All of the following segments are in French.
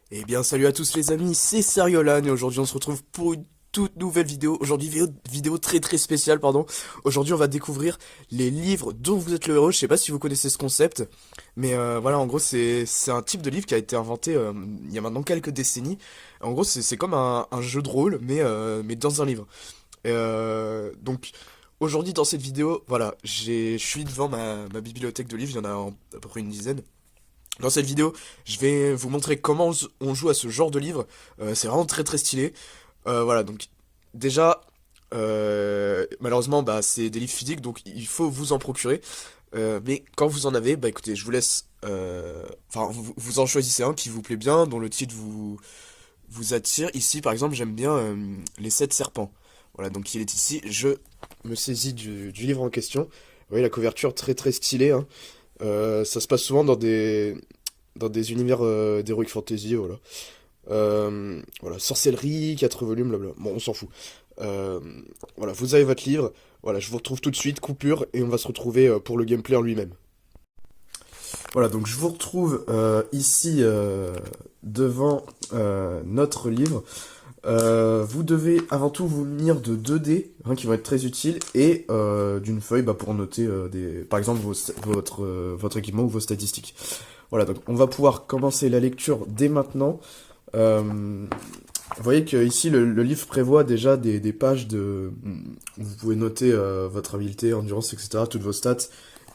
Eh bien, salut à tous les amis, c'est Seriolan et aujourd'hui on se retrouve pour une toute nouvelle vidéo. Aujourd'hui, vidéo très très spéciale, pardon. Aujourd'hui, on va découvrir les livres dont vous êtes le héros. Je sais pas si vous connaissez ce concept, mais voilà, en gros, c'est un type de livre qui a été inventé il y a maintenant quelques décennies. En gros, c'est comme un jeu de rôle, mais dans un livre. Donc, aujourd'hui, dans cette vidéo, voilà, je suis devant ma bibliothèque de livres, il y en a à peu près une dizaine. Dans cette vidéo, je vais vous montrer comment on joue à ce genre de livre. C'est vraiment très très stylé. Voilà, donc déjà, malheureusement, bah, c'est des livres physiques, donc il faut vous en procurer. Mais quand vous en avez, bah écoutez, je vous laisse... Enfin, vous en choisissez un qui vous plaît bien, dont le titre vous attire. Ici, par exemple, j'aime bien Les Sept Serpents. Voilà, donc il est ici. Je me saisis du livre en question. Vous voyez la couverture très très stylée, hein. Ça se passe souvent dans des univers d'Heroic Fantasy, voilà. Voilà, sorcellerie, 4 volumes, blabla. Bon, on s'en fout. Euh, voilà, vous avez votre livre. Voilà, je vous retrouve tout de suite, coupure, et on va se retrouver pour le gameplay en lui-même. Voilà, donc je vous retrouve ici devant notre livre. Vous devez avant tout vous munir de 2 dés hein, qui vont être très utiles et d'une feuille bah, pour noter par exemple votre équipement ou vos statistiques. Voilà, donc on va pouvoir commencer la lecture dès maintenant. Vous voyez que ici le livre prévoit déjà des pages où vous pouvez noter votre habileté, endurance, etc., toutes vos stats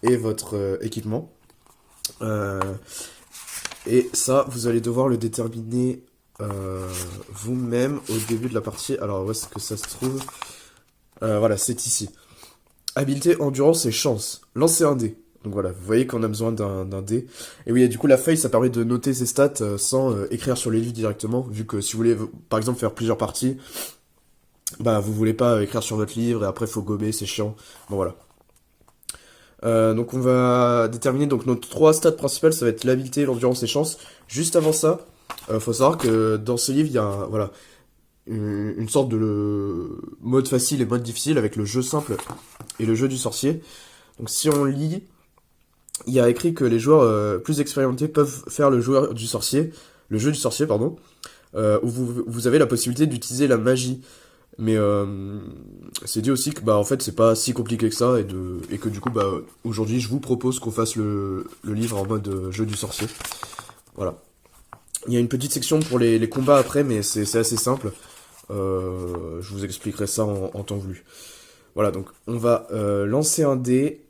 et votre équipement. Euh, et ça, vous allez devoir le déterminer vous-même au début de la partie. Alors, où est-ce que ça se trouve? Voilà, c'est ici. Habileté, endurance et chance. Lancez un dé. Donc voilà, vous voyez qu'on a besoin d'un dé. Et oui, et du coup, la feuille, ça permet de noter ses stats sans écrire sur les livres directement, vu que si vous voulez, par exemple, faire plusieurs parties, bah, vous voulez pas écrire sur votre livre et après, faut gober, c'est chiant. Bon, voilà. Donc on va déterminer donc nos 3 stats principales, ça va être l'habileté, l'endurance et chance. Juste avant ça, faut savoir que dans ce livre, il y a voilà, une sorte de mode facile et mode difficile avec le jeu simple et le jeu du sorcier. Donc si on lit, il y a écrit que les joueurs plus expérimentés peuvent faire le jeu du sorcier, pardon, où vous avez la possibilité d'utiliser la magie. Mais c'est dit aussi que bah en fait c'est pas si compliqué que ça et que du coup bah aujourd'hui je vous propose qu'on fasse le livre en mode jeu du sorcier. Voilà. Il y a une petite section pour les combats après mais c'est assez simple. Je vous expliquerai ça en temps voulu. Voilà donc on va lancer un dé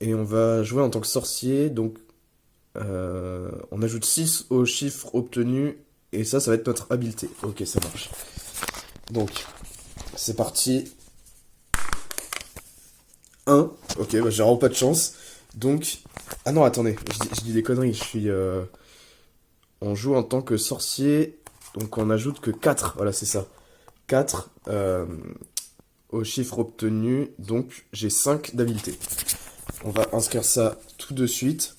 et on va jouer en tant que sorcier. Donc on ajoute 6 au chiffre obtenu et ça va être notre habileté. Ok ça marche. Donc c'est parti. 1. Ok, bah j'ai vraiment pas de chance. Donc. Ah non, attendez, je dis des conneries. On joue en tant que sorcier. Donc on ajoute que 4. Voilà, c'est ça. 4 au chiffre obtenu. Donc j'ai 5 d'habileté. On va inscrire ça tout de suite.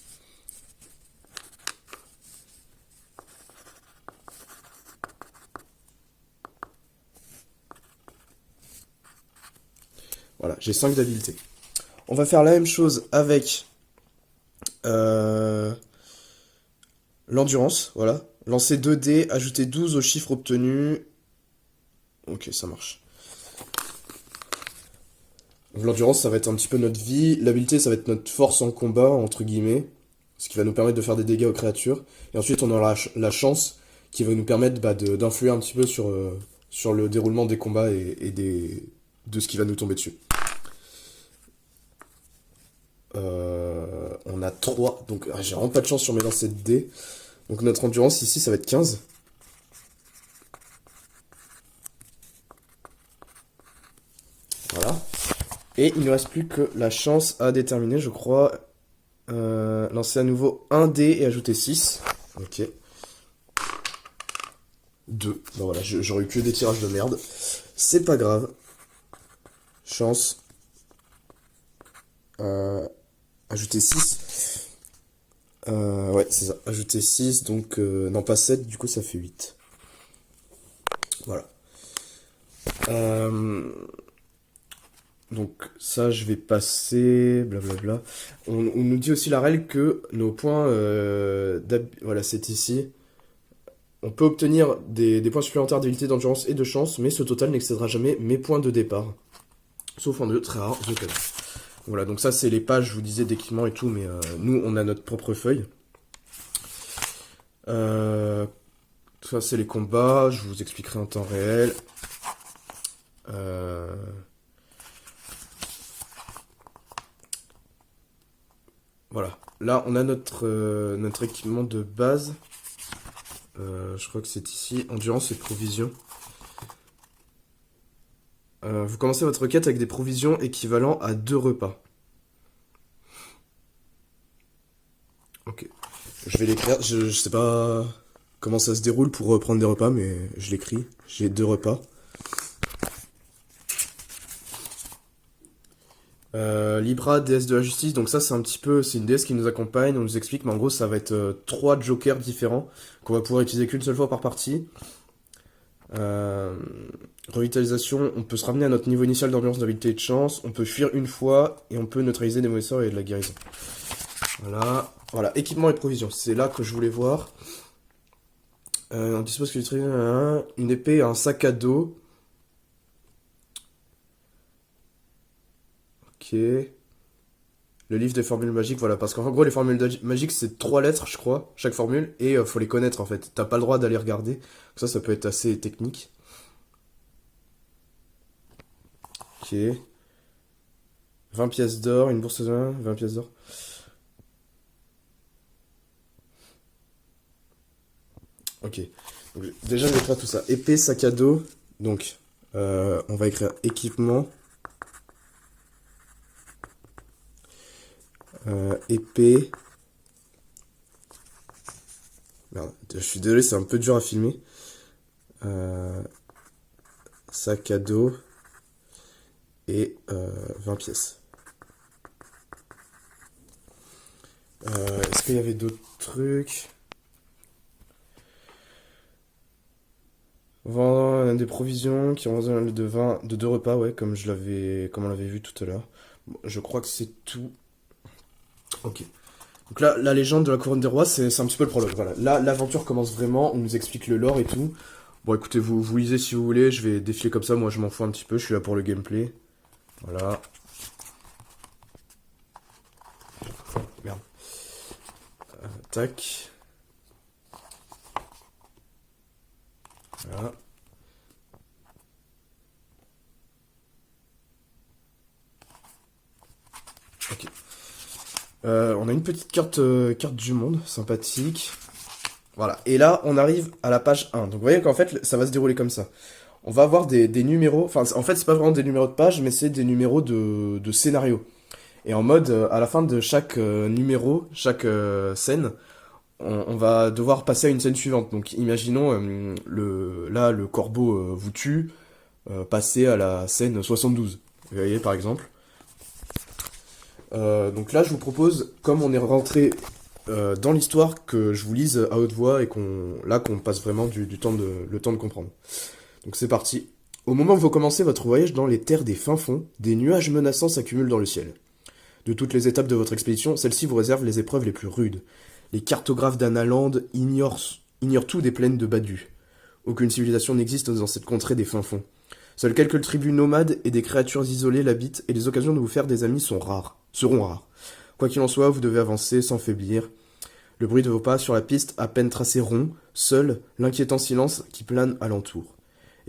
Voilà, j'ai 5 d'habileté. On va faire la même chose avec euh, l'endurance. Voilà. Lancer 2 dés, ajouter 12 au chiffre obtenu. Ok, ça marche. L'endurance, ça va être un petit peu notre vie. L'habileté, ça va être notre force en combat, entre guillemets. Ce qui va nous permettre de faire des dégâts aux créatures. Et ensuite, on aura la chance qui va nous permettre bah, d'influer un petit peu sur le déroulement des combats de ce qui va nous tomber dessus. On a 3. Donc, j'ai vraiment pas de chance sur mes lancers de dés. Donc, notre endurance ici, ça va être 15. Voilà. Et il ne reste plus que la chance à déterminer, je crois. Lancer à nouveau un dé et ajouter 6. Ok. 2. Ben voilà, j'aurais eu que des tirages de merde. C'est pas grave. Chance. Ajouter 6. Ouais, c'est ça. Ajouter 6, donc... non, pas 7, du coup ça fait 8. Voilà. Euh, donc ça, je vais passer... Blablabla. On nous dit aussi la règle que nos points... voilà, c'est ici. On peut obtenir des points supplémentaires d'habilité, d'endurance et de chance, mais ce total n'excédera jamais mes points de départ. Sauf en de très rares occasions. Voilà, donc ça c'est les pages, je vous disais, d'équipement et tout, mais nous on a notre propre feuille. Ça c'est les combats, je vous expliquerai en temps réel. Voilà, là on a notre équipement de base. Je crois que c'est ici, endurance et provisions. Vous commencez votre quête avec des provisions équivalent à 2 repas. Ok. Je vais l'écrire. Je sais pas comment ça se déroule pour prendre des repas, mais je l'écris. J'ai 2 repas. Libra, déesse de la justice. Donc ça, c'est un petit peu... C'est une déesse qui nous accompagne. On nous explique, mais en gros, ça va être 3 jokers différents qu'on va pouvoir utiliser qu'une seule fois par partie. Revitalisation, on peut se ramener à notre niveau initial d'ambiance, d'habilité et de chance. On peut fuir une fois et on peut neutraliser des mauvais sorts et de la guérison. Voilà. Voilà, équipement et provisions. C'est là que je voulais voir. On dispose une épée et un sac à dos. Ok. Le livre des formules magiques, voilà. Parce qu'en gros, les formules magiques, c'est 3 lettres, je crois, chaque formule. Et faut les connaître, en fait. T'as pas le droit d'aller regarder. Ça peut être assez technique. Ok. 20 pièces d'or, une bourse de 20 pièces d'or. Ok. Donc, déjà, je vais écrire tout ça. Épée, sac à dos. Donc, on va écrire équipement. Épée. Merde, je suis désolé, c'est un peu dur à filmer. Sac à dos. Et 20 pièces. Est-ce qu'il y avait d'autres trucs? Vendre des provisions qui ont besoin de 2 repas, ouais, comme on l'avait vu tout à l'heure. Bon, je crois que c'est tout. Ok. Donc là, la légende de la couronne des rois, c'est un petit peu le prologue. Voilà. Là, l'aventure commence vraiment, on nous explique le lore et tout. Bon, écoutez, vous lisez si vous voulez, je vais défiler comme ça, moi je m'en fous un petit peu, je suis là pour le gameplay. Voilà. Merde. Tac. Voilà. Ok. On a une petite carte du monde, sympathique. Voilà. Et là, on arrive à la page 1. Donc vous voyez qu'en fait, ça va se dérouler comme ça. On va avoir des numéros. Enfin, en fait, c'est pas vraiment des numéros de page, mais c'est des numéros de scénario. Et en mode, à la fin de chaque numéro, chaque scène, on va devoir passer à une scène suivante. Donc imaginons, là, le corbeau vous tue, passer à la scène 72. Vous voyez, par exemple. Donc là, je vous propose, comme on est rentré dans l'histoire, que je vous lise à haute voix et qu'on passe vraiment le temps de comprendre. Donc c'est parti. Au moment où vous commencez votre voyage dans les terres des fins fonds, des nuages menaçants s'accumulent dans le ciel. De toutes les étapes de votre expédition, celle-ci vous réserve les épreuves les plus rudes. Les cartographes d'Analand ignorent tout des plaines de Badu. Aucune civilisation n'existe dans cette contrée des fins fonds. Seules quelques tribus nomades et des créatures isolées l'habitent et les occasions de vous faire des amis seront rares. Quoi qu'il en soit, vous devez avancer sans faiblir. Le bruit de vos pas sur la piste à peine tracé rond, seul l'inquiétant silence qui plane alentour.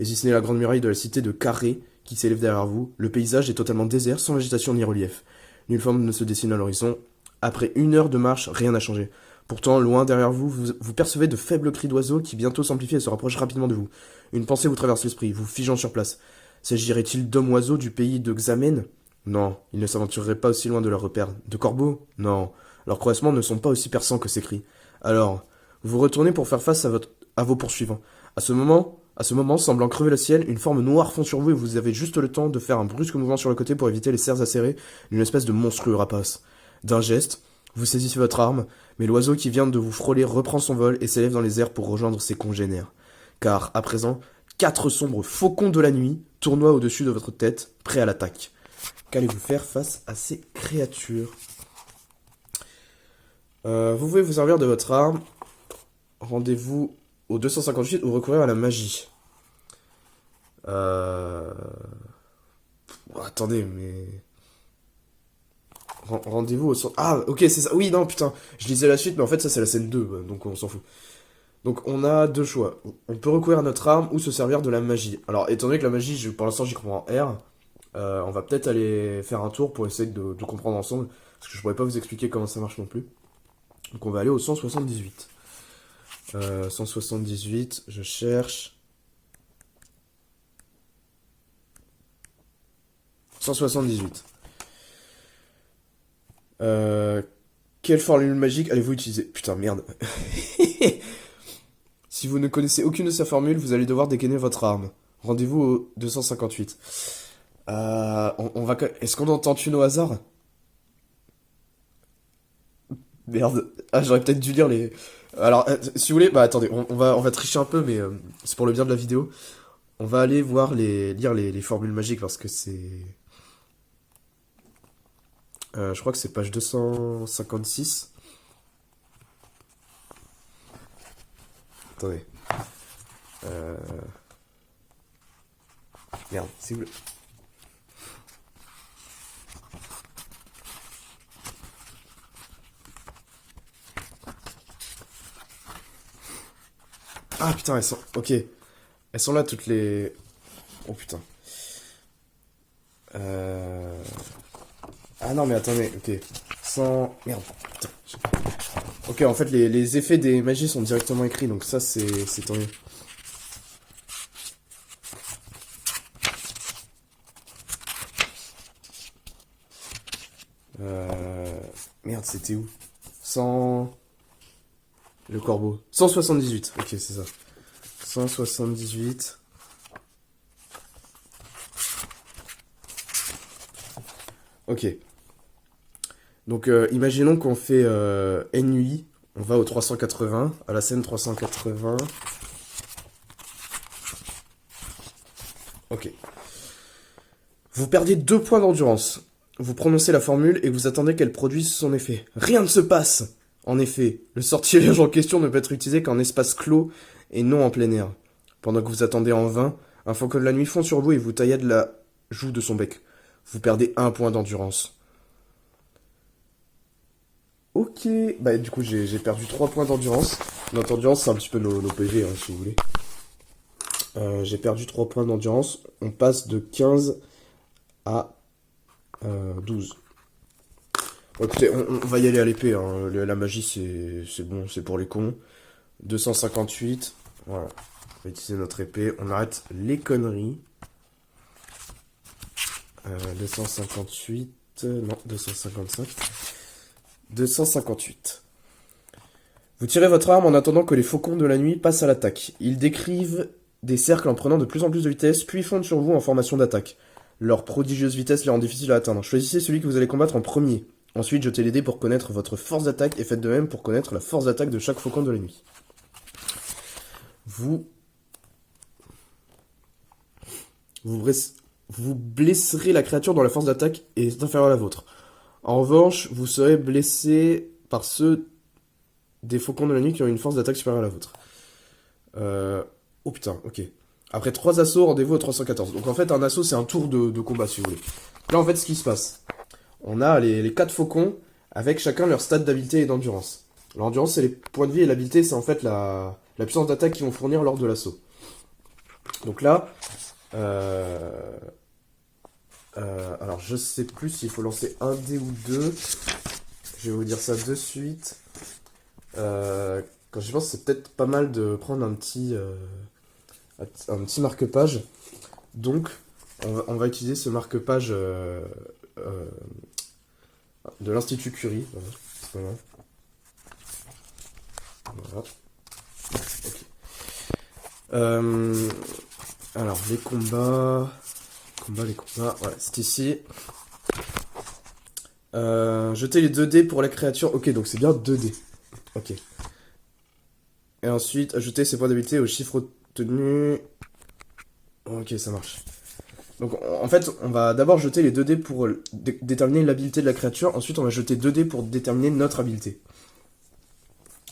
Et si ce n'est la grande muraille de la cité de Carré qui s'élève derrière vous, le paysage est totalement désert, sans végétation ni relief. Nulle forme ne se dessine à l'horizon. Après 1 heure de marche, rien n'a changé. Pourtant, loin derrière vous, vous percevez de faibles cris d'oiseaux qui bientôt s'amplifient et se rapprochent rapidement de vous. Une pensée vous traverse l'esprit, vous figeant sur place. S'agirait-il d'hommes-oiseaux du pays de Xamen? Non, ils ne s'aventureraient pas aussi loin de leur repère. De corbeaux? Non, leurs croissements ne sont pas aussi perçants que ces cris. Alors, vous vous retournez pour faire face à vos poursuivants. À ce moment, semblant crever le ciel, une forme noire fond sur vous et vous avez juste le temps de faire un brusque mouvement sur le côté pour éviter les serres acérées d'une espèce de monstrueux rapace. D'un geste, vous saisissez votre arme, mais l'oiseau qui vient de vous frôler reprend son vol et s'élève dans les airs pour rejoindre ses congénères. Car, à présent, 4 sombres faucons de la nuit tournoient au-dessus de votre tête, prêts à l'attaque. Qu'allez-vous faire face à ces créatures? Vous pouvez vous servir de votre arme. Rendez-vous au 258 ou recourir à la magie. Euh... Attendez, mais... Rendez-vous au centre... Ah, ok, c'est ça. Oui, non, putain. Je lisais la suite, mais en fait, ça, c'est la scène 2, donc on s'en fout. Donc, on a deux choix. On peut recourir à notre arme ou se servir de la magie. Alors, étant donné que la magie, pour l'instant, j'y comprends R, on va peut-être aller faire un tour pour essayer de comprendre ensemble, parce que je pourrais pas vous expliquer comment ça marche non plus. Donc, on va aller au 178. 178, je cherche... 178. Quelle formule magique allez-vous utiliser? Putain, merde. Si vous ne connaissez aucune de sa formule, vous allez devoir dégainer votre arme. Rendez-vous au 258. On va... Est-ce qu'on entend une au hasard? Merde. Ah, j'aurais peut-être dû lire les... Alors, si vous voulez, bah attendez, on va tricher un peu, mais c'est pour le bien de la vidéo. On va aller voir lire les formules magiques, parce que c'est... je crois que c'est page 256. Attendez. Merde, si vous... Ah putain, elles sont... Ok. Elles sont là toutes les... Oh putain. Ah non mais attendez, ok. Sans... Merde, putain. Ok, en fait les effets des magies sont directement écrits, donc ça c'est tant mieux. Merde, c'était où? Sans... Le corbeau. 178, ok, c'est ça. 178. Ok. Donc, imaginons qu'on fait NUI. On va au 380, à la scène 380. Ok. Vous perdez 2 points d'endurance. Vous prononcez la formule et vous attendez qu'elle produise son effet. Rien ne se passe. En effet, le sortilège en question ne peut être utilisé qu'en espace clos et non en plein air. Pendant que vous attendez en vain, un faucon de la nuit fond sur vous et vous taillade la joue de son bec. Vous perdez 1 point d'endurance. Ok, bah du coup j'ai perdu 3 points d'endurance. Notre endurance c'est un petit peu nos PV hein, si vous voulez. J'ai perdu 3 points d'endurance. On passe de 15 à 12. Bon, écoutez, on va y aller à l'épée. Hein. La magie c'est bon, c'est pour les cons. 258. Voilà. On va utiliser notre épée. On arrête les conneries. 258. Non, 255. 258. Vous tirez votre arme en attendant que les faucons de la nuit passent à l'attaque. Ils décrivent des cercles en prenant de plus en plus de vitesse, puis fondent sur vous en formation d'attaque. Leur prodigieuse vitesse les rend difficiles à atteindre. Choisissez celui que vous allez combattre en premier. Ensuite, jetez les dés pour connaître votre force d'attaque et faites de même pour connaître la force d'attaque de chaque faucon de la nuit. Vous blesserez la créature dont la force d'attaque est inférieure à la vôtre. En revanche, vous serez blessé par ceux des faucons de la nuit qui ont une force d'attaque supérieure à la vôtre. Oh putain, ok. Après 3 assauts, rendez-vous au 314. Donc en fait, un assaut, c'est un tour de combat, si vous voulez. Là, en fait, ce qui se passe, on a les 4 faucons avec chacun leur stade d'habileté et d'endurance. L'endurance, c'est les points de vie et l'habileté, c'est en fait la puissance d'attaque qu'ils vont fournir lors de l'assaut. Donc là, alors je sais plus s'il faut lancer un dé ou deux. Je vais vous dire ça de suite. Quand j'y pense, c'est peut-être pas mal de prendre un petit marque-page. Donc, on va utiliser ce marque-page de l'Institut Curie. Voilà. Voilà. Ok. Alors, les combats... les combats, ouais, c'est ici. Jetez les 2 dés pour la créature. Ok, donc c'est bien 2 dés. Ok. Et ensuite, ajouter ses points d'habilité au chiffre obtenu. Ok, ça marche. Donc, en fait, on va d'abord jeter les 2 dés pour déterminer l'habilité de la créature. Ensuite, on va jeter 2 dés pour déterminer notre habilité.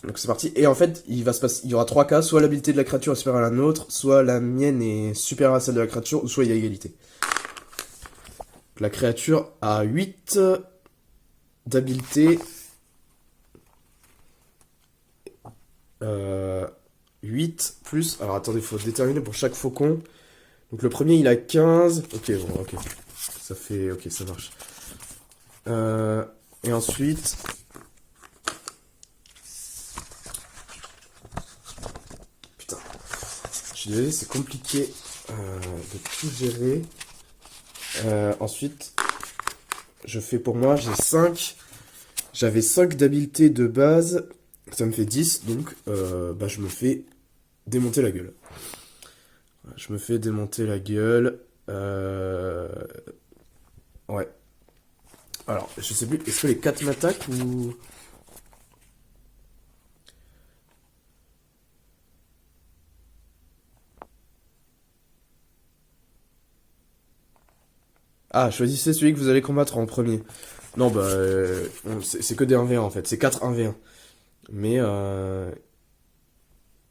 Donc c'est parti. Et en fait, il y aura 3 cas. Soit l'habilité de la créature est supérieure à la nôtre, soit la mienne est supérieure à celle de la créature, ou soit il y a égalité. La créature a 8 d'habileté. 8 plus... Alors attendez, il faut déterminer pour chaque faucon. Donc le premier, il a 15. Ok, bon, ok. Ça fait... Ok, ça marche. Et ensuite... Putain. Je suis désolé, c'est compliqué de tout gérer. Ensuite, je fais pour moi, j'ai 5. J'avais 5 d'habileté de base. Ça me fait 10, donc bah, je me fais démonter la gueule. Je me fais démonter la gueule. Ouais. Alors, je sais plus, est-ce que les 4 m'attaquent ou... Ah, choisissez celui que vous allez combattre en premier. Non, bah, c'est que des 1v1 en fait, c'est 4 1v1. Mais,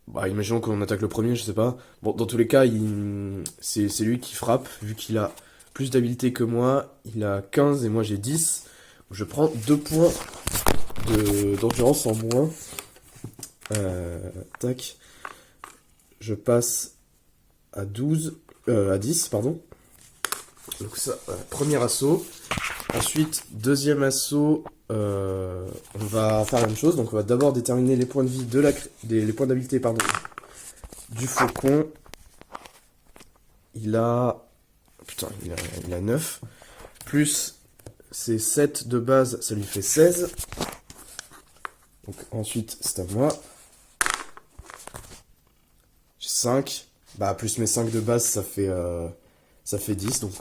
bah, imaginons qu'on attaque le premier, je sais pas. Bon, dans tous les cas, c'est lui qui frappe, vu qu'il a plus d'habileté que moi. Il a 15 et moi j'ai 10. Je prends 2 points d'endurance en moins. Tac. Je passe à 12, à 10, pardon. Donc ça, premier assaut. Ensuite, deuxième assaut, on va faire la même chose. Donc on va d'abord déterminer les points de vie les points d'habileté, pardon, du faucon. Il a... Putain, il a 9. Plus ses 7 de base, ça lui fait 16. Donc ensuite, c'est à moi. J'ai 5. Bah, plus mes 5 de base, ça fait 10. Donc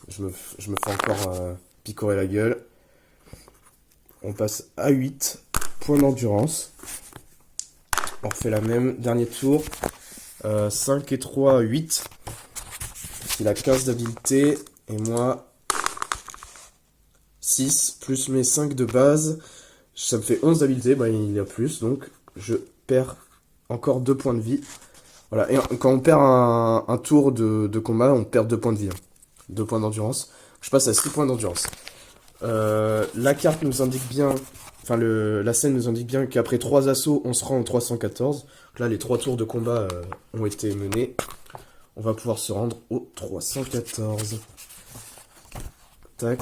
je me fais encore picorer la gueule. On passe à 8 points d'endurance. On refait la même. Dernier tour. 5 et 3, 8. Il a 15 d'habileté. Et moi, 6. Plus mes 5 de base. Ça me fait 11 d'habileté. Bah, il y a plus. Donc, je perds encore 2 points de vie. Voilà. Et quand on perd un tour de combat, on perd 2 points de vie. 2 points d'endurance. Je passe à 6 points d'endurance. La carte nous indique bien, enfin la scène nous indique bien qu'après 3 assauts, on se rend au 314. Donc là, les 3 tours de combat ont été menés. On va pouvoir se rendre au 314. Tac.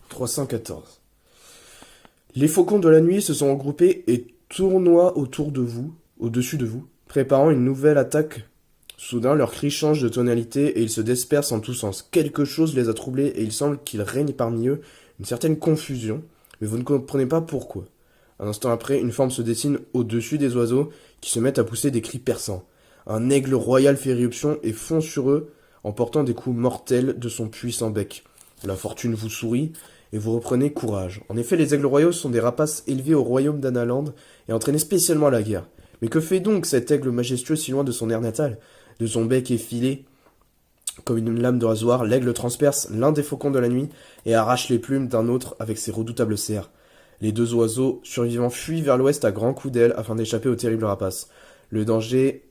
314. Les faucons de la nuit se sont regroupés et tournoient autour de vous, au-dessus de vous, préparant une nouvelle attaque. Soudain, leurs cris changent de tonalité et ils se dispersent en tous sens. Quelque chose les a troublés et il semble qu'il règne parmi eux une certaine confusion, mais vous ne comprenez pas pourquoi. Un instant après, une forme se dessine au-dessus des oiseaux qui se mettent à pousser des cris perçants. Un aigle royal fait éruption et fond sur eux en portant des coups mortels de son puissant bec. La fortune vous sourit et vous reprenez courage. En effet, les aigles royaux sont des rapaces élevés au royaume d'Analand et entraînés spécialement à la guerre. Mais que fait donc cet aigle majestueux si loin de son air natal? De son bec effilé comme une lame de rasoir, l'aigle transperce l'un des faucons de la nuit et arrache les plumes d'un autre avec ses redoutables serres. Les 2 oiseaux survivants fuient vers l'ouest à grands coups d'aile afin d'échapper aux terribles rapaces. Le danger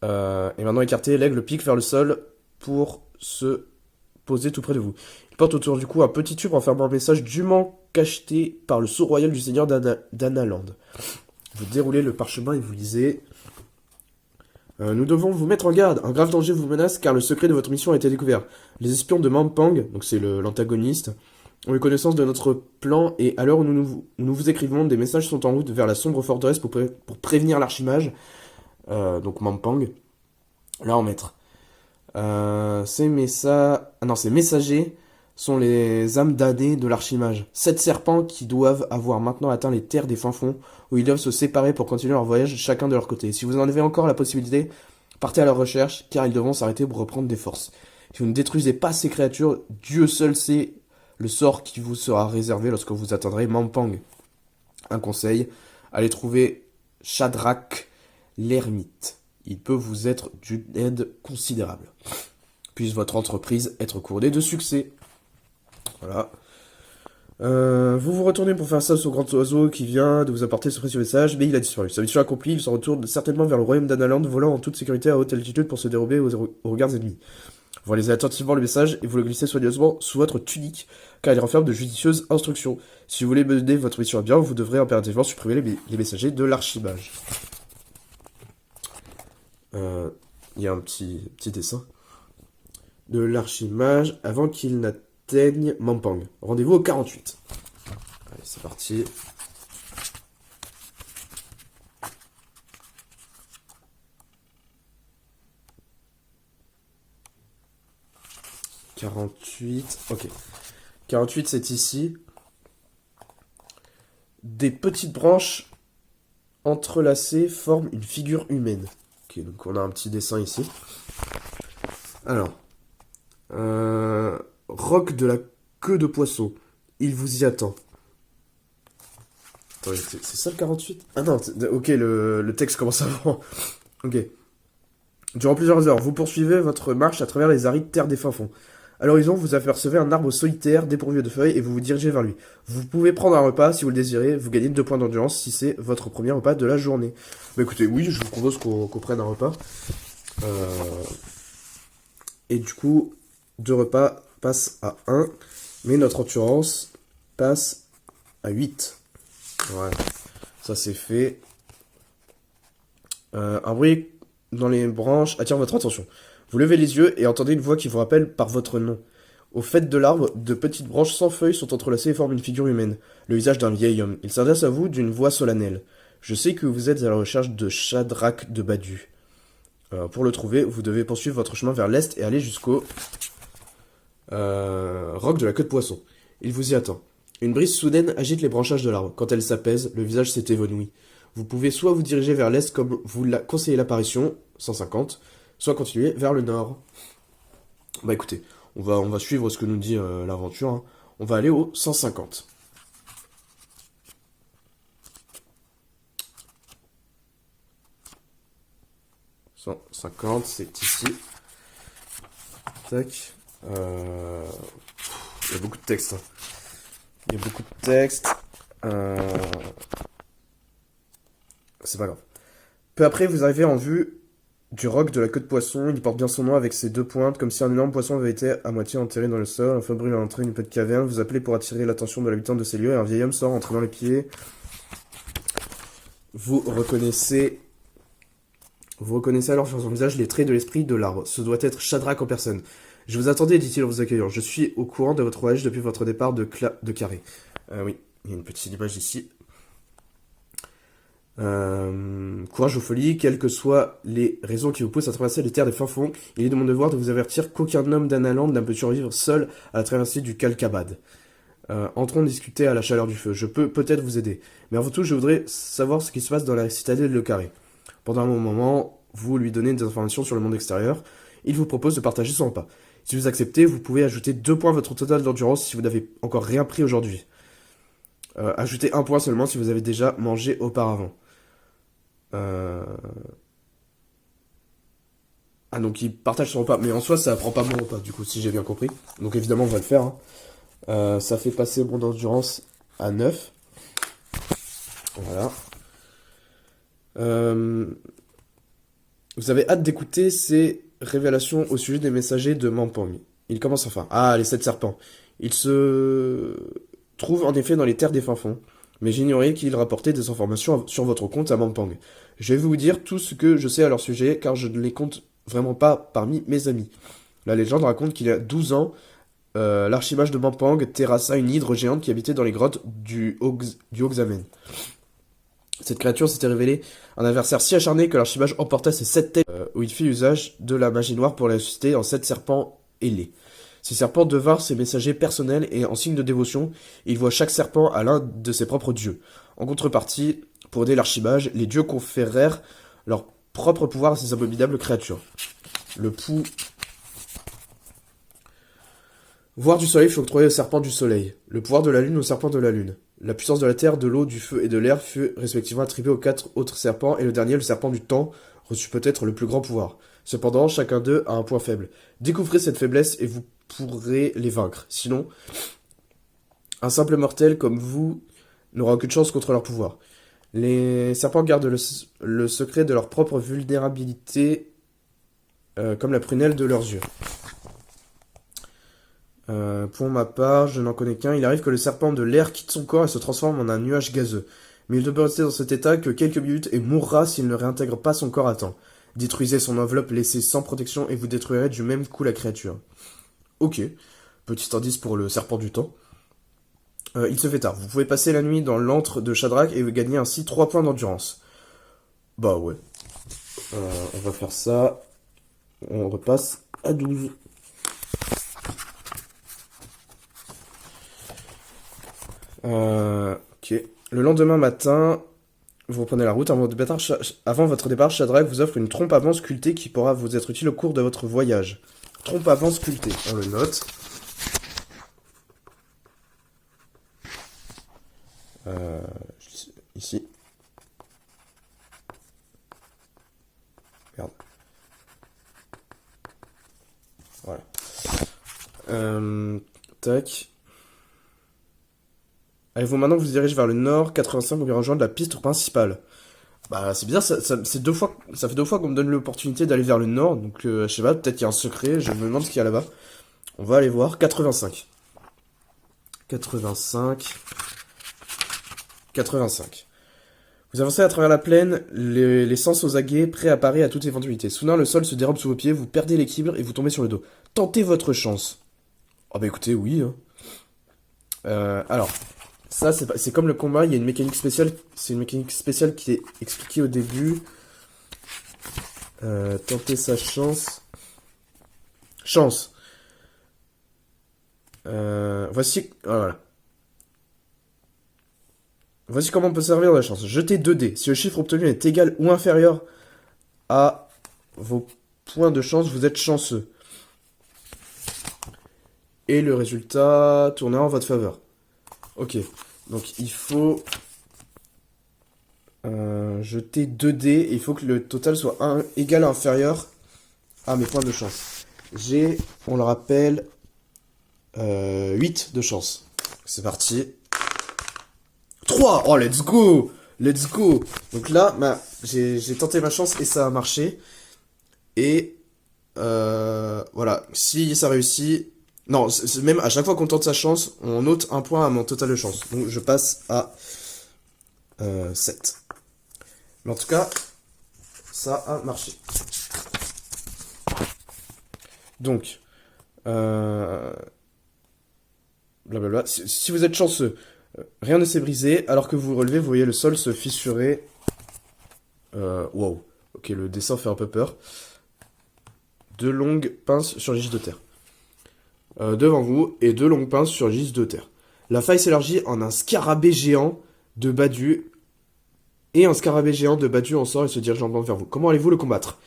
est maintenant écarté, l'aigle pique vers le sol pour se poser tout près de vous. Il porte autour du cou un petit tube renfermant un message dûment cacheté par le sceau royal du seigneur d'Analand. Vous déroulez le parchemin et vous lisez... nous devons vous mettre en garde. Un grave danger vous menace car le secret de votre mission a été découvert. Les espions de Mampang, donc c'est l'antagoniste, ont eu connaissance de notre plan et à l'heure où nous vous écrivons, des messages sont en route vers la sombre forteresse pour prévenir l'archimage. Donc Mampang. Là en maître. Ces messagers sont les âmes damnées de l'archimage. 7 serpents qui doivent avoir maintenant atteint les terres des fins fonds, où ils doivent se séparer pour continuer leur voyage chacun de leur côté. Si vous en avez encore la possibilité, partez à leur recherche, car ils devront s'arrêter pour reprendre des forces. Si vous ne détruisez pas ces créatures, Dieu seul sait le sort qui vous sera réservé lorsque vous atteindrez Mampang. Un conseil, allez trouver Shadrach l'ermite. Il peut vous être d'une aide considérable. Puisse votre entreprise être couronnée de succès. Voilà. Vous vous retournez pour faire face au grand oiseau qui vient de vous apporter ce précieux message, mais il a disparu. Sa mission accomplie, il se retourne certainement vers le royaume d'Analand, volant en toute sécurité à haute altitude pour se dérober aux regards ennemis. Vous lisez attentivement le message et vous le glissez soigneusement sous votre tunique, car il renferme de judicieuses instructions. Si vous voulez mener votre mission à bien, vous devrez impérativement supprimer les messagers de l'archimage. Il y a un petit dessin de l'archimage avant qu'il n'atteigne Mampang. Rendez-vous au 48. Allez, c'est parti. « 48... Ok. 48, c'est ici. Des petites branches entrelacées forment une figure humaine. Ok, donc on a un petit dessin ici. Alors. Roc de la queue de poisson. Il vous y attend. Attendez, c'est ça le 48? Ah non, ok, le texte commence avant. Ok. Durant plusieurs heures, vous poursuivez votre marche à travers les arides terres des fins fonds. À l'horizon, vous apercevez un arbre solitaire dépourvu de feuilles et vous vous dirigez vers lui. Vous pouvez prendre un repas si vous le désirez, vous gagnez 2 points d'endurance si c'est votre premier repas de la journée. Bah écoutez, oui, je vous propose qu'on prenne un repas. Et du coup, 2 repas passent à 1, mais notre endurance passe à 8. Voilà, ça c'est fait. Un bruit dans les branches attire votre attention. Vous levez les yeux et entendez une voix qui vous rappelle par votre nom. Au fait de l'arbre, de petites branches sans feuilles sont entrelacées et forment une figure humaine, le visage d'un vieil homme. Il s'adresse à vous d'une voix solennelle. Je sais que vous êtes à la recherche de Shadrach de Badu. Pour le trouver, vous devez poursuivre votre chemin vers l'est et aller jusqu'au roc de la queue de poisson. Il vous y attend. Une brise soudaine agite les branchages de l'arbre. Quand elle s'apaise, le visage s'est évanoui. Vous pouvez soit vous diriger vers l'est comme vous l'a conseillé l'apparition, 150, soit continuer vers le nord. Bah écoutez, on va suivre ce que nous dit l'aventure. Hein. On va aller au 150. 150, c'est ici. Tac. Il y a beaucoup de texte. Hein. Il y a beaucoup de texte. C'est pas grave. Peu après, vous arrivez en vue du roc de la queue de poisson. Il porte bien son nom avec ses 2 pointes, comme si un énorme poisson avait été à moitié enterré dans le sol. Un feu brûle à l'entrée d'une petite caverne. Vous appelez pour attirer l'attention de l'habitant de ces lieux et un vieil homme sort entre dans les pieds. Vous reconnaissez alors sur son visage les traits de l'esprit de l'arbre. Ce doit être Shadrach en personne. Je vous attendais, dit-il en vous accueillant. Je suis au courant de votre voyage depuis votre départ de Carré. Oui, il y a une petite image ici. Courage aux folies, quelles que soient les raisons qui vous poussent à traverser les terres des fins fonds, il est de mon devoir de vous avertir qu'aucun homme d'Analand n'a pu survivre seul à la traversée du Kalkabad. Entrons discuter à la chaleur du feu. Je peux peut-être vous aider. Mais avant tout, je voudrais savoir ce qui se passe dans la citadelle de Carré. Pendant un moment, vous lui donnez des informations sur le monde extérieur. Il vous propose de partager son repas. Si vous acceptez, vous pouvez ajouter 2 points à votre total d'endurance si vous n'avez encore rien pris aujourd'hui. Ajoutez 1 point seulement si vous avez déjà mangé auparavant. Ah, donc il partage son repas. Mais en soi, ça prend pas mon repas, du coup, si j'ai bien compris. Donc évidemment, on va le faire. Hein. Ça fait passer mon endurance à 9. Voilà. Vous avez hâte d'écouter ces révélations au sujet des messagers de Mampang. Il commence enfin. Ah, les 7 serpents. Ils se trouvent en effet dans les terres des fins fonds. Mais j'ignorais qu'ils rapportaient des informations sur votre compte à Mampang. Je vais vous dire tout ce que je sais à leur sujet, car je ne les compte vraiment pas parmi mes amis. La légende raconte qu'il y a 12 ans, l'archimage de Mampang terrassa une hydre géante qui habitait dans les grottes du Oxamen. Cette créature s'était révélée un adversaire si acharné que l'archimage emporta ses 7 têtes, où il fit usage de la magie noire pour les ressusciter en 7 serpents ailés. Ces serpents devinrent ses messagers personnels et en signe de dévotion, il voit chaque serpent à l'un de ses propres dieux. En contrepartie, pour aider l'archimage, les dieux conférèrent leur propre pouvoir à ces abominables créatures. Le pouvoir du soleil fut octroyé au serpent du soleil, le pouvoir de la lune au serpent de la lune. La puissance de la terre, de l'eau, du feu et de l'air fut respectivement attribuée aux 4 autres serpents, et le dernier, le serpent du temps, reçut peut-être le plus grand pouvoir. Cependant, chacun d'eux a un point faible. Découvrez cette faiblesse et vous pourrez les vaincre. Sinon, Un simple mortel comme vous n'aura aucune chance contre leur pouvoir. Les serpents gardent le secret de leur propre vulnérabilité, comme la prunelle de leurs yeux. Pour ma part, je n'en connais qu'un. Il arrive que le serpent de l'air quitte son corps et se transforme en un nuage gazeux. Mais il ne peut rester dans cet état que quelques minutes et mourra s'il ne réintègre pas son corps à temps. Détruisez son enveloppe laissée sans protection et vous détruirez du même coup la créature. Ok. Petit indice pour le serpent du temps. Il se fait tard. Vous pouvez passer la nuit dans l'antre de Shadrach et gagner ainsi 3 points d'endurance. Bah ouais. On va faire ça. On repasse à 12. Ok. Le lendemain matin, vous reprenez la route. Avant votre départ, Shadrach vous offre une trompe à vent sculptée qui pourra vous être utile au cours de votre voyage. Trompe à vent sculptée. On le note. Ici. Merde. Voilà. Tac. Allez-vous maintenant vous dirigez vers le nord, 85, pour bien rejoindre la piste principale. Bah c'est bizarre, ça fait 2 fois qu'on me donne l'opportunité d'aller vers le nord, donc je sais pas, peut-être qu'il y a un secret, je me demande ce qu'il y a là-bas. On va aller voir, 85. 85. 85. Vous avancez à travers la plaine, les sens aux aguets, prêts à parer à toute éventualité. Soudain, le sol se dérobe sous vos pieds, vous perdez l'équilibre et vous tombez sur le dos. Tentez votre chance. Oh bah écoutez, oui. Hein. Alors, ça c'est comme le combat, il y a une mécanique spéciale. C'est une mécanique spéciale qui est expliquée au début. Tenter sa chance. Chance. Voici... Ah, voilà. Voici comment on peut servir de la chance. Jetez 2 dés. Si le chiffre obtenu est égal ou inférieur à vos points de chance, vous êtes chanceux. Et le résultat tournera en votre faveur. Ok. Donc il faut jeter 2 dés. Et il faut que le total soit égal ou inférieur à mes points de chance. J'ai, on le rappelle, 8 de chance. C'est parti. 3. Oh, let's go. Let's go. Donc là, j'ai tenté ma chance et ça a marché. Et voilà, si ça réussit... Non, même à chaque fois qu'on tente sa chance, on note un point à mon total de chance. Donc je passe à 7. Mais en tout cas, ça a marché. Donc, blablabla. Si vous êtes chanceux, rien ne s'est brisé. Alors que vous vous relevez, vous voyez le sol se fissurer. Wow. Ok, le dessin fait un peu peur. 2 longues pinces surgissent de terre. Devant vous, et 2 longues pinces surgissent de terre. La faille s'élargit en un scarabée géant de Badu. Et un scarabée géant de Badu en sort et se dirige en blanc vers vous. Comment allez-vous le combattre?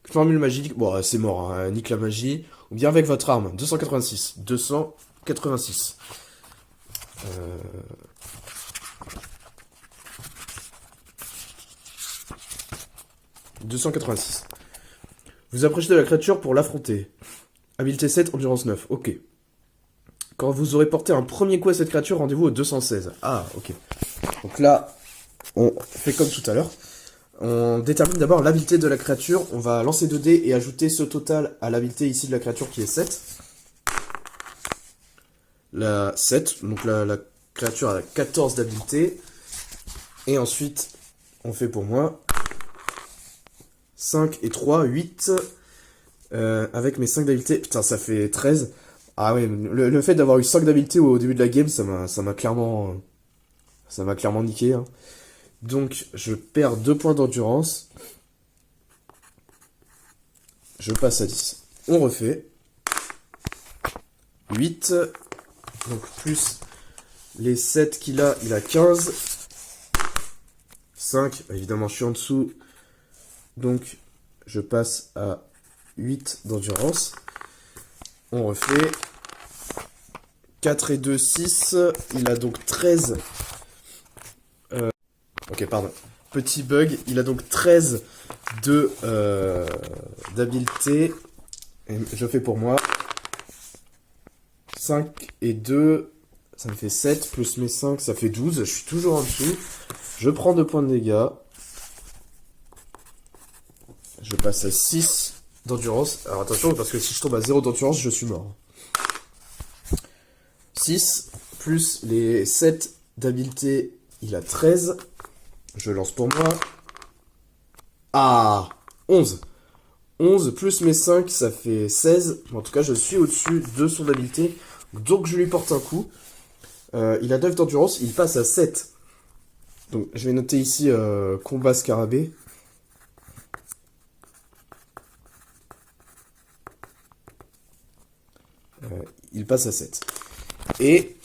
Formule magique. Bon, c'est mort, hein, nique la magie. Ou bien avec votre arme. 286. 286. 286. Vous approchez de la créature pour l'affronter. Habileté 7, endurance 9. Ok. Quand vous aurez porté un premier coup à cette créature, rendez-vous au 216. Ah, ok. Donc là, on fait comme tout à l'heure. On détermine d'abord l'habileté de la créature. On va lancer 2 dés et ajouter ce total à l'habileté ici de la créature qui est 7. La 7, donc la créature a 14 d'habileté. Et ensuite, on fait pour moi 5 et 3, 8. Avec mes 5 d'habileté. Putain, ça fait 13. Ah ouais, le fait d'avoir eu 5 d'habileté au début de la game, ça m'a clairement niqué. Hein. Donc, je perds 2 points d'endurance. Je passe à 10. On refait. 8. Donc, plus les 7 qu'il a, il a 15. 5. Évidemment, je suis en dessous. Donc, je passe à 8 d'endurance. On refait. 4 et 2, 6. Il a donc 13. Ok, pardon. Petit bug. Il a donc 13 d'habileté. Et je fais pour moi. 5 et 2. Ça me fait 7, plus mes 5, ça fait 12. Je suis toujours en dessous. Je prends 2 points de dégâts. Je passe à 6 d'endurance. Alors attention, parce que si je tombe à 0 d'endurance, je suis mort. 6, plus les 7 d'habileté, il a 13. Je lance pour moi. Ah, 11. 11 plus mes 5, ça fait 16. En tout cas, je suis au-dessus de son habileté. Donc je lui porte un coup. Il a 9 d'endurance, il passe à 7. Donc je vais noter ici combat scarabée. Il passe à 7. Et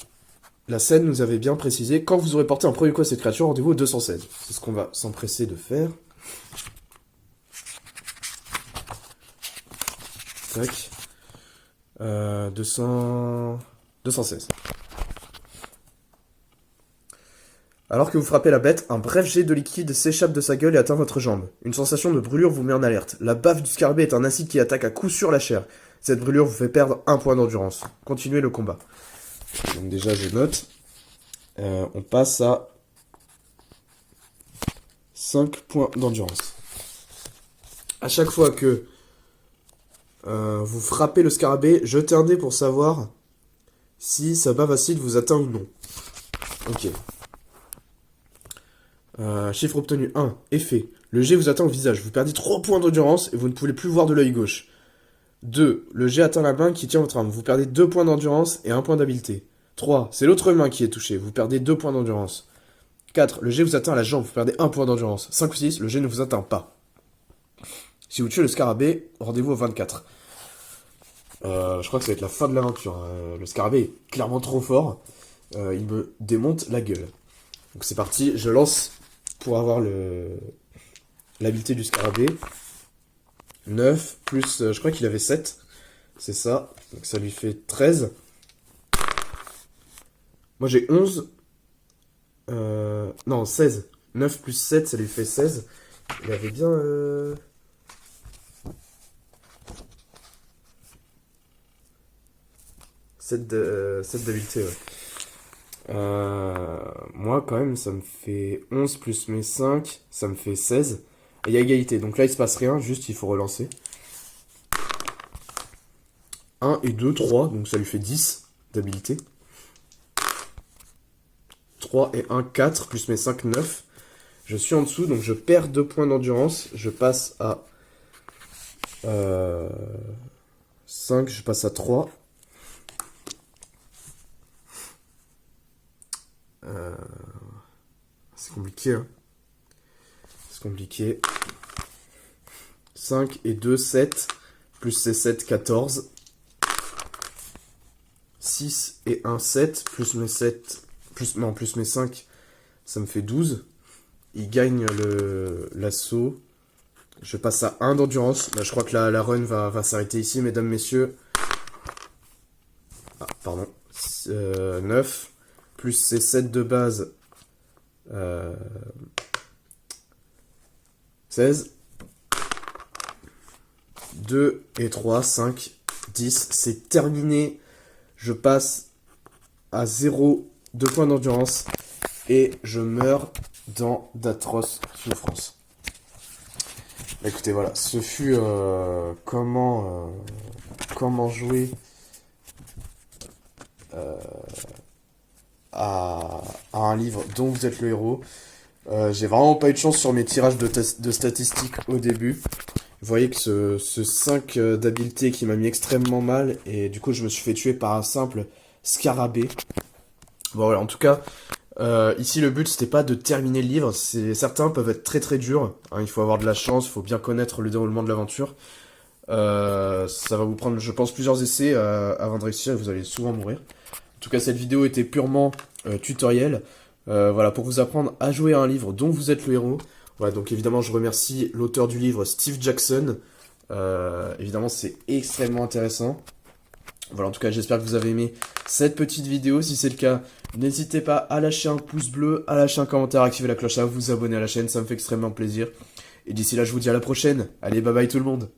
la scène nous avait bien précisé, quand vous aurez porté un premier coup à cette créature, rendez-vous au 216. C'est ce qu'on va s'empresser de faire. Tac. 216. Alors que vous frappez la bête, un bref jet de liquide s'échappe de sa gueule et atteint votre jambe. Une sensation de brûlure vous met en alerte. La baffe du scarabée est un acide qui attaque à coup sûr la chair. Cette brûlure vous fait perdre 1 point d'endurance. Continuez le combat. Donc déjà je note. On passe à 5 points d'endurance. À chaque fois que vous frappez le scarabée, jetez un dé pour savoir si sa baffe acide vous atteint ou non. Ok. Chiffre obtenu 1. Effet. Le jet vous atteint au visage. Vous perdez 3 points d'endurance et vous ne pouvez plus voir de l'œil gauche. 2. Le jet atteint la main qui tient votre arme. Vous perdez 2 points d'endurance et 1 point d'habileté. 3. C'est l'autre main qui est touchée. Vous perdez 2 points d'endurance. 4. Le jet vous atteint la jambe. Vous perdez 1 point d'endurance. 5 ou 6. Le jet ne vous atteint pas. Si vous tuez le scarabée, rendez-vous au 24. Je crois que ça va être la fin de l'aventure. Le scarabée est clairement trop fort. Il me démonte la gueule. Donc c'est parti. Je lance pour avoir l'habileté du scarabée. 9 plus, je crois qu'il avait 7. C'est ça. Donc ça lui fait 13. Moi j'ai 11. Non, 16. 9 plus 7, ça lui fait 16. Il avait bien... 7 d'habileté, ouais. Moi, quand même, ça me fait 11 plus mes 5, ça me fait 16. Et il y a égalité, donc là, il se passe rien, juste il faut relancer. 1 et 2, 3, donc ça lui fait 10 d'habileté. 3 et 1, 4, plus mes 5, 9. Je suis en dessous, donc je perds 2 points d'endurance. Je passe à 5, je passe à 3. C'est compliqué, hein. C'est compliqué. 5 et 2, 7. Plus ces 7, 14. 6 et 1, 7. Plus mes 7. Plus mes 5. Ça me fait 12. Il gagne l'assaut. Je passe à 1 d'endurance. Là, je crois que la run va s'arrêter ici, mesdames, messieurs. Ah, pardon. 9. Plus ces 7 de base. 16. 2 et 3, 5, 10. C'est terminé. Je passe à 0, 2 points d'endurance. Et je meurs dans d'atroces souffrances. Écoutez, voilà. Ce fut comment jouer à un livre dont vous êtes le héros. J'ai vraiment pas eu de chance sur mes tirages de statistiques au début. Vous voyez que ce 5 d'habileté qui m'a mis extrêmement mal, et du coup je me suis fait tuer par un simple scarabée. Bon voilà, en tout cas, ici le but c'était pas de terminer le livre, certains peuvent être très très durs, hein, il faut avoir de la chance, il faut bien connaître le déroulement de l'aventure. Ça va vous prendre, je pense, plusieurs essais avant de réussir, et vous allez souvent mourir. En tout cas, cette vidéo était purement tutoriel, voilà, pour vous apprendre à jouer à un livre dont vous êtes le héros. Voilà, donc évidemment, je remercie l'auteur du livre, Steve Jackson. Évidemment, c'est extrêmement intéressant. Voilà, en tout cas, j'espère que vous avez aimé cette petite vidéo. Si c'est le cas, n'hésitez pas à lâcher un pouce bleu, à lâcher un commentaire, à activer la cloche, à vous abonner à la chaîne, ça me fait extrêmement plaisir. Et d'ici là, je vous dis à la prochaine. Allez, bye bye tout le monde.